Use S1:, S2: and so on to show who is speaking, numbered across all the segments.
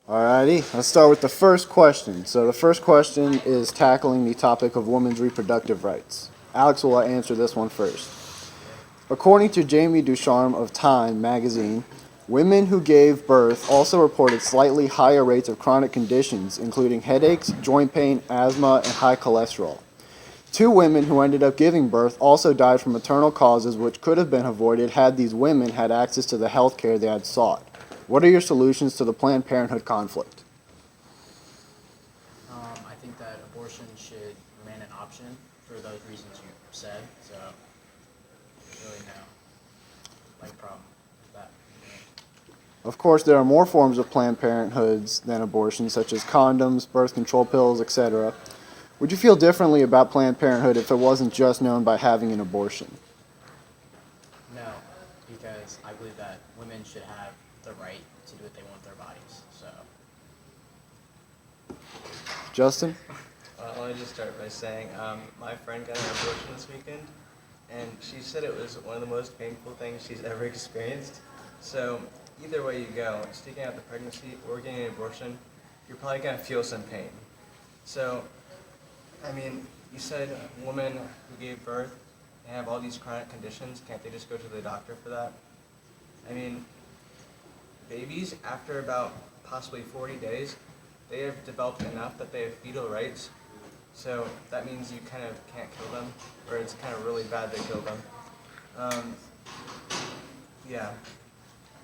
S1: Alrighty, let's start with the first question. So the first question is tackling the topic of women's reproductive rights. Alex will answer this one first. According to Jamie Ducharme of Time magazine, women who gave birth also reported slightly higher rates of chronic conditions, including headaches, joint pain, asthma, and high cholesterol. Two women who ended up giving birth also died from maternal causes which could have been avoided had these women had access to the health care they had sought. What are your solutions to the Planned Parenthood conflict?
S2: I think that abortion should remain an option for those reasons you said. So, really no problem with that.
S1: Of course, there are more forms of Planned Parenthoods than abortion, such as condoms, birth control pills, etc. Would you feel differently about Planned Parenthood if it wasn't just known by having an abortion?
S2: No, because I believe that women should have the right to do what they want with their bodies. So,
S1: Justin?
S3: Let me just start by saying my friend got an abortion this weekend, and she said it was one of the most painful things she's ever experienced. So either way you go, sticking out the pregnancy or getting an abortion, you're probably going to feel some pain. So, I mean, you said women who gave birth and have all these chronic conditions, can't they just go to the doctor for that? I mean, babies, after about possibly 40 days, they have developed enough that they have fetal rights. So that means you kind of can't kill them, or it's kind of really bad to kill them. Um, yeah.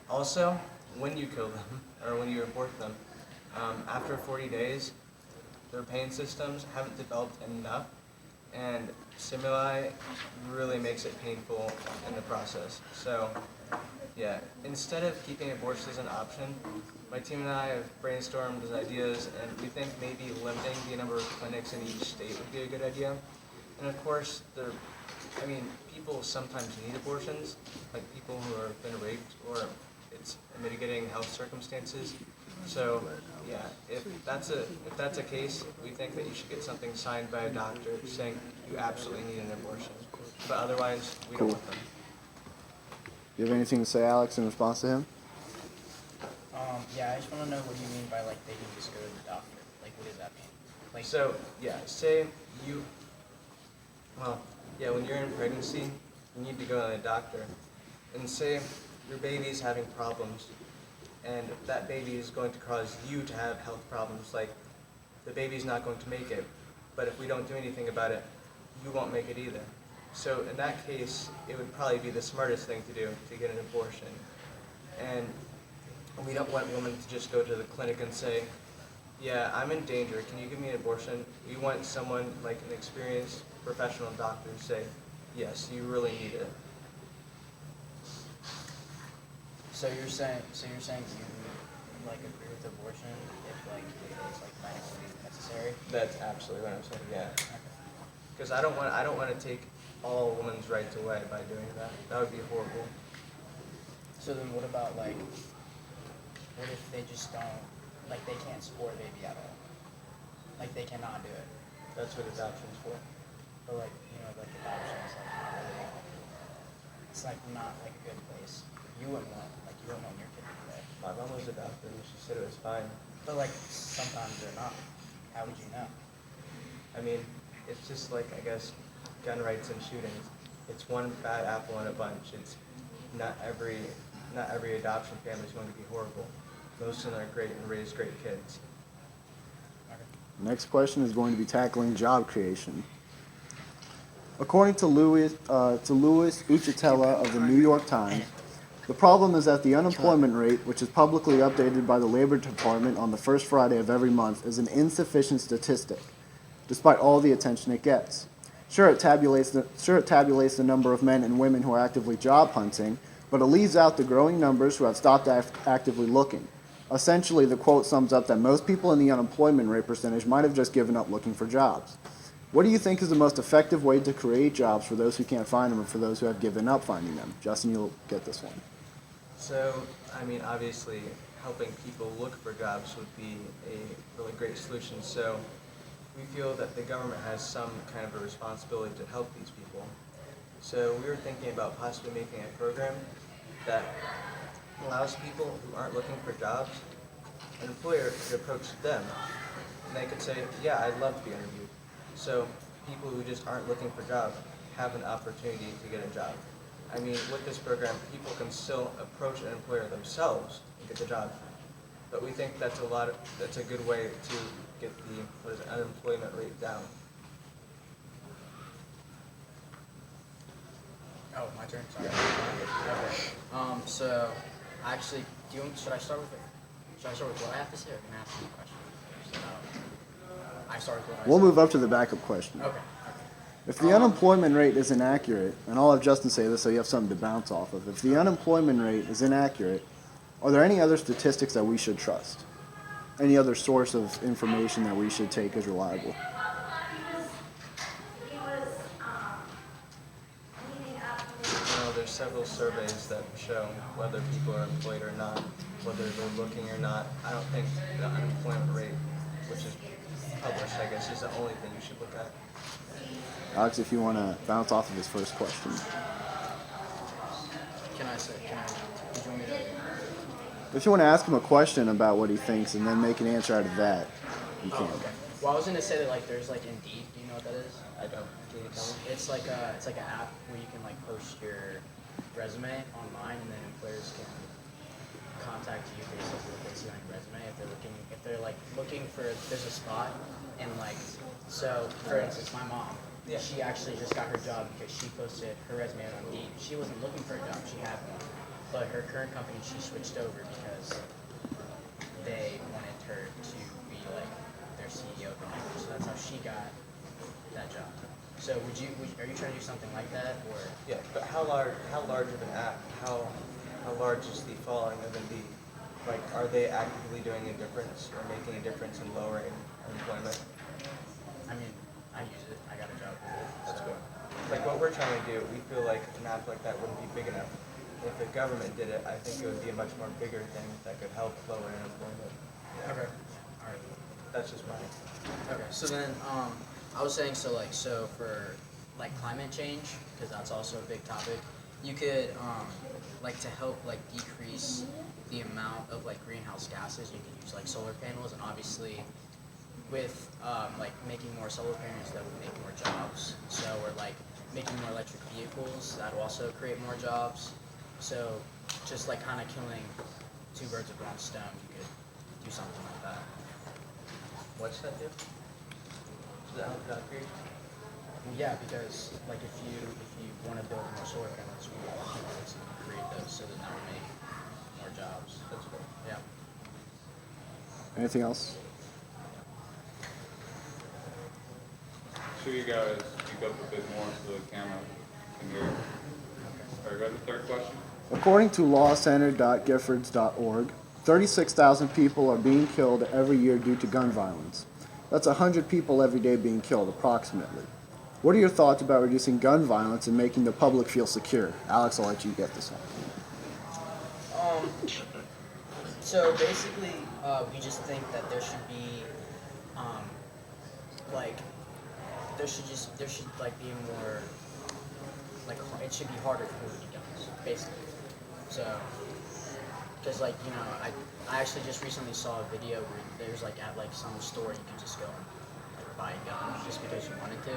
S3: Also, when you kill them, or when you abort them, after 40 days, their pain systems haven't developed enough, and stimuli really makes it painful in the process. So, yeah, instead of keeping abortion as an option, my team and I have brainstormed these ideas, and we think maybe limiting the number of clinics in each state would be a good idea. And of course, people sometimes need abortions, like people who have been raped or it's mitigating health circumstances. So, yeah, if that's a case, we think that you should get something signed by a doctor saying you absolutely need an abortion. But otherwise, we don't
S1: Cool.
S3: want them.
S1: Do you have anything to say, Alex, in response to him?
S2: yeah, I just want to know what you mean by like they can just go to the doctor. Like, what does that mean? Like,
S3: So, yeah, say you, well, yeah, when you're in pregnancy, you need to go to the doctor. And say your baby's having problems, and that baby is going to cause you to have health problems, like the baby's not going to make it, but if we don't do anything about it, you won't make it either. So in that case, it would probably be the smartest thing to do to get an abortion. And we don't want women to just go to the clinic and say, yeah, I'm in danger, can you give me an abortion? We want someone like an experienced professional doctor to say, yes, you really need it.
S2: so you're saying you like agree with abortion if like it is like medically necessary?
S3: That's absolutely what I'm saying, yeah. Because I don't want to take all women's rights away by doing that. That would be horrible.
S2: So then what about like, what if they just don't, like they can't support a baby at all? Like they cannot do it.
S3: That's what adoption's for.
S2: But like, like adoption is like not really, it's like not like a good place. You wouldn't want your kid to be there.
S3: My mom was adopted and she said it was fine.
S2: But like sometimes they're not. How would you know?
S3: I mean, it's just like, I guess, gun rights and shootings. It's one bad apple in a bunch. It's not every adoption family is going to be horrible. Most of them are great and raise great kids.
S1: Next question is going to be tackling job creation. According to Louis Uchitella of the New York Times, the problem is that the unemployment rate, which is publicly updated by the Labor Department on the first Friday of every month, is an insufficient statistic, despite all the attention it gets. Sure, it tabulates the number of men and women who are actively job hunting, but it leaves out the growing numbers who have stopped actively looking. Essentially, the quote sums up that most people in the unemployment rate percentage might have just given up looking for jobs. What do you think is the most effective way to create jobs for those who can't find them and for those who have given up finding them? Justin, you'll get this one.
S3: So, I mean, obviously, helping people look for jobs would be a really great solution. So, we feel that the government has some kind of a responsibility to help these people. So, we were thinking about possibly making a program that allows people who aren't looking for jobs an employer could approach them and they could say, yeah, I'd love to be interviewed. So people who just aren't looking for jobs have an opportunity to get a job. I mean, with this program, people can still approach an employer themselves and get the job. But we think that's a good way to get the unemployment rate down.
S2: Oh, my turn. Sorry. Okay. So actually, should I start with what I have to say, or can I ask you a question? I start with what I
S1: We'll
S2: said.
S1: move up to the backup question.
S2: Okay.
S1: If the unemployment rate is inaccurate, and I'll have Justin say this so you have something to bounce off of. If the unemployment rate is inaccurate, are there any other statistics that we should trust? Any other source of information that we should take as reliable?
S3: There's several surveys that show whether people are employed or not, whether they're looking or not. I don't think the unemployment rate, which is published, I guess, is the only thing you should look at.
S1: Alex, if you want to bounce off of his first question.
S2: did you want me to?
S1: If you want to ask him a question about what he thinks and then make an answer out of that, you can.
S2: Okay. Well, I was gonna say that like there's like Indeed. Do you know what that is?
S3: I don't. Can you tell me?
S2: It's like an app where you can like post your resume online, and then employers can contact you basically what they see on your resume if they're like looking for there's a spot, and like so for instance my mom.
S3: Yeah.
S2: She actually just got her job because she posted her resume on Indeed. She wasn't looking for a job; she had one, but her current company she switched over because they wanted her to be like their CEO of the company. So that's how she got that job. So are you trying to do something like that, or?
S3: Yeah, but how large of an app? How large is the following of Indeed? Like, are they actively doing a difference or making a difference in lowering unemployment?
S2: I mean, I use it. I got a job with it.
S3: That's good. Like what we're trying to do, we feel like an app like that wouldn't be big enough. If the government did it, I think it would be a much more bigger thing that could help lower unemployment.
S2: Okay. All right.
S3: That's just mine.
S2: Okay. So then, I was saying so for like climate change, because that's also a big topic. You could like to help like decrease the amount of like greenhouse gases. You could use like solar panels, and obviously with like making more solar panels, that would make more jobs. So we're like making more electric vehicles, that will also create more jobs. So just like kind of killing two birds with one stone, you could do something like that.
S3: What's that do? Does that help job creation?
S2: Well, yeah, because like if you want to build more solar panels, we want people to create those, so that will make more jobs.
S3: That's good.
S2: Yeah.
S1: Anything else?
S4: Sure, you guys speak up a bit more so the camera can hear. All right, go to the third question.
S1: According to lawcenter.giffords.org, 36,000 people are being killed every year due to gun violence. That's 100 people every day being killed, approximately. What are your thoughts about reducing gun violence and making the public feel secure? Alex, I'll let you get this one.
S2: So basically, we just think that there should be, like, there should be more, like, it should be harder for people to get guns, basically. So, because like, you know, I actually just recently saw a video where there's like at like some store you can just go and like buy a gun just because you wanted to.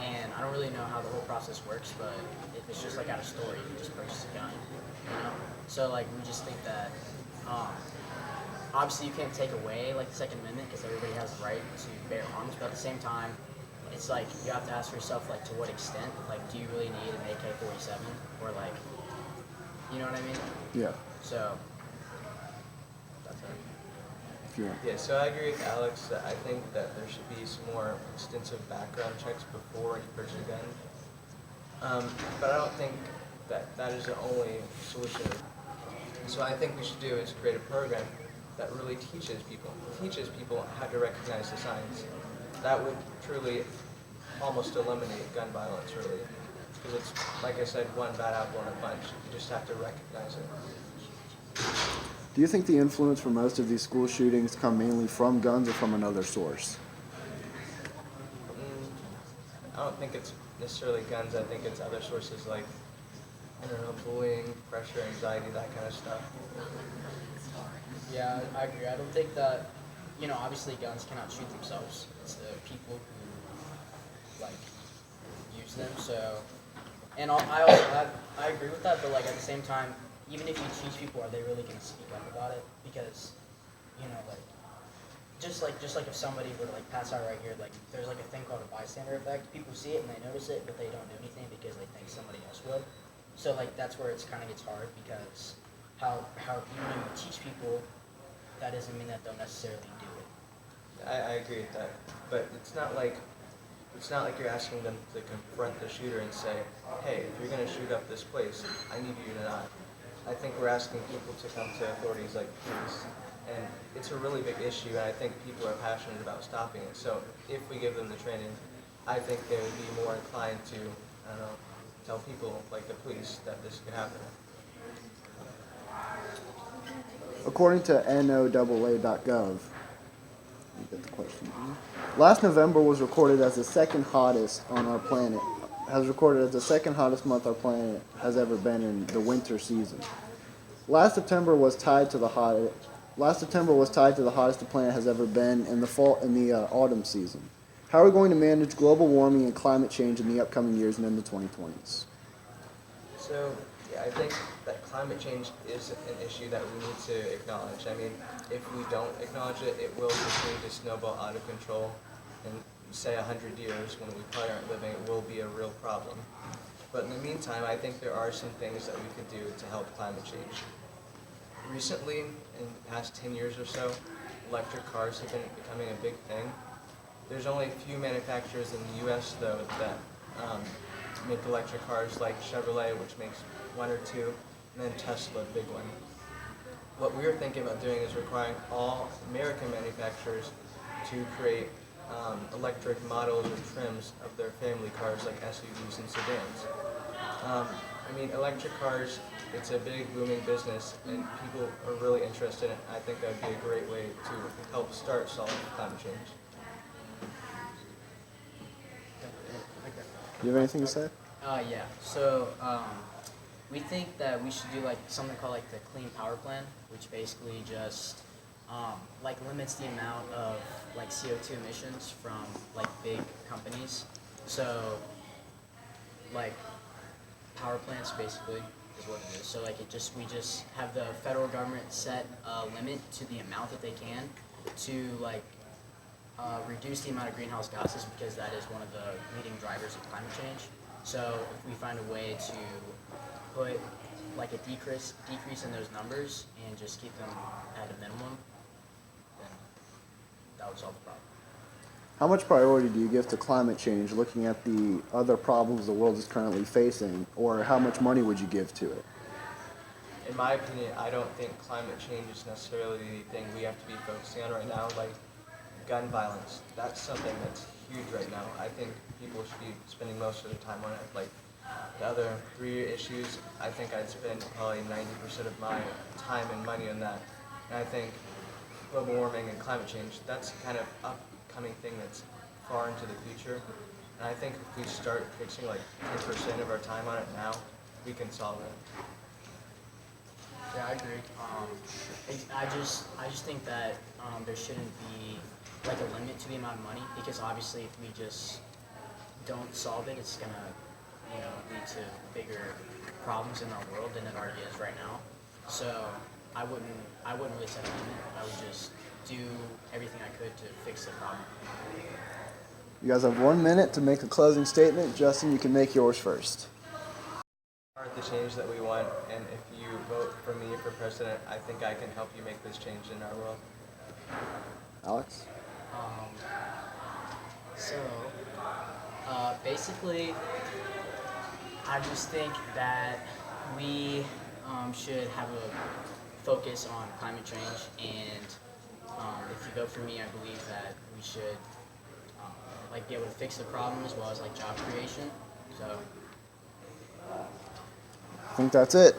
S2: And I don't really know how the whole process works, but if it's just like at a store, you can just purchase a gun, you know? So like, we just think that, obviously you can't take away like the Second Amendment because everybody has the right to bear arms, but at the same time, it's like, you have to ask yourself like to what extent, like do you really need an AK-47 or like, you know what I mean?
S1: Yeah.
S2: So, that's it.
S1: If you want.
S3: Yeah, so I agree with Alex that I think that there should be some more extensive background checks before you purchase a gun. But I don't think that is the only solution. So I think we should do is create a program that really teaches people how to recognize the signs. That would truly almost eliminate gun violence, really. Because it's, like I said, one bad apple in a bunch. You just have to recognize it.
S1: Do you think the influence for most of these school shootings come mainly from guns or from another source?
S3: I don't think it's necessarily guns. I think it's other sources like, I don't know, bullying, pressure, anxiety, that kind of stuff.
S2: Yeah, I agree. I don't think that, obviously guns cannot shoot themselves. It's the people who like use them. So, and I agree with that. But like at the same time, even if you teach people, are they really going to speak up about it? Because, like just like if somebody were to like pass out right here, like there's like a thing called a bystander effect. People see it and they notice it, but they don't do anything because they think somebody else would. So like that's where it's kind of gets hard because how even when you teach people, that doesn't mean that they'll necessarily do it.
S3: I agree with that, but it's not like you're asking them to confront the shooter and say, hey, if you're going to shoot up this place, I need you to not. I think we're asking people to come to authorities like police, and it's a really big issue, and I think people are passionate about stopping it. So if we give them the training, I think they would be more inclined to, I don't know, tell people like the police that this could happen.
S1: According to NOAA.gov, you get the question. Last November was recorded as the second hottest on our planet. Has recorded as the second hottest month our planet has ever been in the winter season. Last September was tied to the hottest. Last September was tied to the hottest the planet has ever been in the autumn season. How are we going to manage global warming and climate change in the upcoming years and in the 2020s?
S3: So, yeah, I think that climate change is an issue that we need to acknowledge. I mean, if we don't acknowledge it, it will continue to snowball out of control. And say 100 years, when we probably aren't living, it will be a real problem. But in the meantime, I think there are some things that we could do to help climate change. Recently, in the past 10 years or so, electric cars have been becoming a big thing. There's only a few manufacturers in the U.S., though, that make electric cars, like Chevrolet, which makes one or two, and then Tesla, a big one. What we were thinking about doing is requiring all American manufacturers to create electric models or trims of their family cars, like SUVs and sedans. I mean, electric cars, it's a big booming business, and people are really interested in it. I think that would be a great way to help start solving climate change.
S1: Do you have anything to say?
S2: Yeah. So we think that we should do like something called like the Clean Power Plan, which basically just like limits the amount of like CO2 emissions from like big companies. So like power plants basically is what it is. So like we just have the federal government set a limit to the amount that they can to like reduce the amount of greenhouse gases because that is one of the leading drivers of climate change. So if we find a way to put like a decrease in those numbers and just keep them at a minimum, then that would solve the problem.
S1: How much priority do you give to climate change looking at the other problems the world is currently facing, or how much money would you give to it?
S3: In my opinion, I don't think climate change is necessarily the thing we have to be focusing on right now, like gun violence. That's something that's huge right now. I think people should be spending most of their time on it. Like the other three issues, I think I'd spend probably 90% of my time and money on that. And I think global warming and climate change, that's kind of upcoming thing that's far into the future. And I think if we start fixing like 10% of our time on it now, we can solve it.
S2: Yeah, I agree. I just think that there shouldn't be like a limit to the amount of money because obviously if we just don't solve it, it's gonna lead to bigger problems in our world than it already is right now. So I wouldn't really set a limit. I would just do everything I could to fix the problem.
S1: You guys have 1 minute to make a closing statement. Justin, you can make yours first.
S3: Are the change that we want, and if you vote for me for president, I think I can help you make this change in our world.
S1: Alex?
S2: So basically, I just think that we should have a focus on climate change, and if you vote for me, I believe that we should like be able to fix the problem as well as like job creation. So
S1: I think that's it.